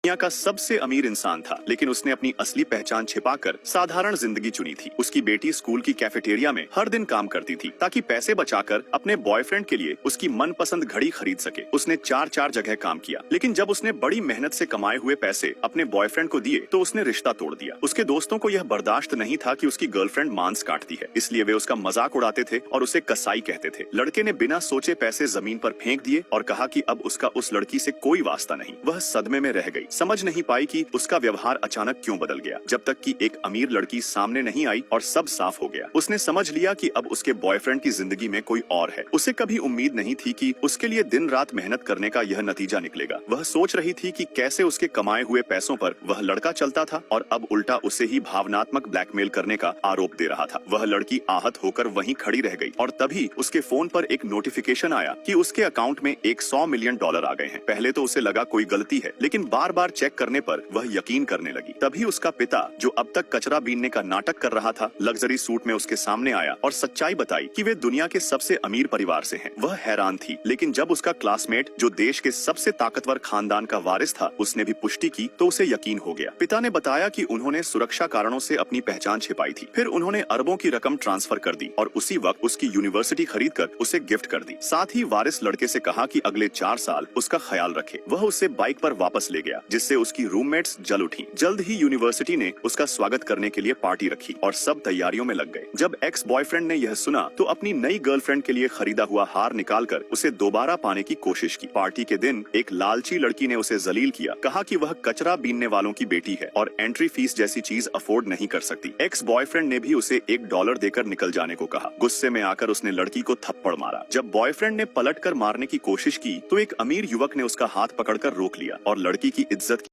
दुनिया का सबसे अमीर इंसान था, लेकिन उसने अपनी असली पहचान छिपाकर साधारण जिंदगी चुनी थी। उसकी बेटी स्कूल की कैफेटेरिया में हर दिन काम करती थी ताकि पैसे बचाकर अपने बॉयफ्रेंड के लिए उसकी मनपसंद घड़ी खरीद सके। उसने चार जगह काम किया, लेकिन जब उसने बड़ी मेहनत से कमाए हुए पैसे अपने बॉयफ्रेंड को दिए तो उसने रिश्ता तोड़ दिया। उसके दोस्तों को यह बर्दाश्त नहीं था कि उसकी गर्लफ्रेंड मांस काटती है, इसलिए वे उसका मजाक उड़ाते थे और उसे कसाई कहते थे। लड़के ने बिना सोचे पैसे जमीन पर फेंक दिए और कहा कि अब उसका उस लड़की से कोई वास्ता नहीं। वह सदमे में रह गई, समझ नहीं पाई कि उसका व्यवहार अचानक क्यों बदल गया, जब तक कि एक अमीर लड़की सामने नहीं आई और सब साफ हो गया। उसने समझ लिया कि अब उसके बॉयफ्रेंड की जिंदगी में कोई और है। उसे कभी उम्मीद नहीं थी कि उसके लिए दिन रात मेहनत करने का यह नतीजा निकलेगा। वह सोच रही थी कि कैसे उसके कमाए हुए पैसों पर वह लड़का चलता था और अब उल्टा उसे ही भावनात्मक ब्लैकमेल करने का आरोप दे रहा था। वह लड़की आहत होकर वहीं खड़ी रह गई और तभी उसके फोन पर एक नोटिफिकेशन आया कि उसके अकाउंट में $100 मिलियन आ गए हैं। पहले तो उसे लगा कोई गलती है, लेकिन बार बार चेक करने पर वह यकीन करने लगी। तभी उसका पिता, जो अब तक कचरा बीनने का नाटक कर रहा था, लग्जरी सूट में उसके सामने आया और सच्चाई बताई कि वे दुनिया के सबसे अमीर परिवार से हैं। वह हैरान थी, लेकिन जब उसका क्लासमेट, जो देश के सबसे ताकतवर खानदान का वारिस था, उसने भी पुष्टि की तो उसे यकीन हो गया। पिता ने बताया कि उन्होंने सुरक्षा कारणों से अपनी पहचान छिपाई थी। फिर उन्होंने अरबों की रकम ट्रांसफर कर दी और उसी वक्त उसकी यूनिवर्सिटी खरीदकर उसे गिफ्ट कर दी। साथ ही वारिस लड़के से कहा कि अगले 4 साल उसका ख्याल रखे। वह उसे बाइक पर वापस ले गया, जिससे उसकी रूममेट्स जल उठी। जल्द ही यूनिवर्सिटी ने उसका स्वागत करने के लिए पार्टी रखी और सब तैयारियों में लग गए। जब एक्स बॉयफ्रेंड ने यह सुना तो अपनी नई गर्लफ्रेंड के लिए खरीदा हुआ हार निकालकर उसे दोबारा पाने की कोशिश की। पार्टी के दिन एक लालची लड़की ने उसे जलील किया, कहा कि वह कचरा बीनने वालों की बेटी है और एंट्री फीस जैसी चीज अफोर्ड नहीं कर सकती। एक्स बॉयफ्रेंड ने भी उसे $1 देकर निकल जाने को कहा। गुस्से में आकर उसने लड़की को थप्पड़ मारा। जब बॉयफ्रेंड ने पलटकर मारने की कोशिश की तो एक अमीर युवक ने उसका हाथ पकड़कर रोक लिया और लड़की की इज्जत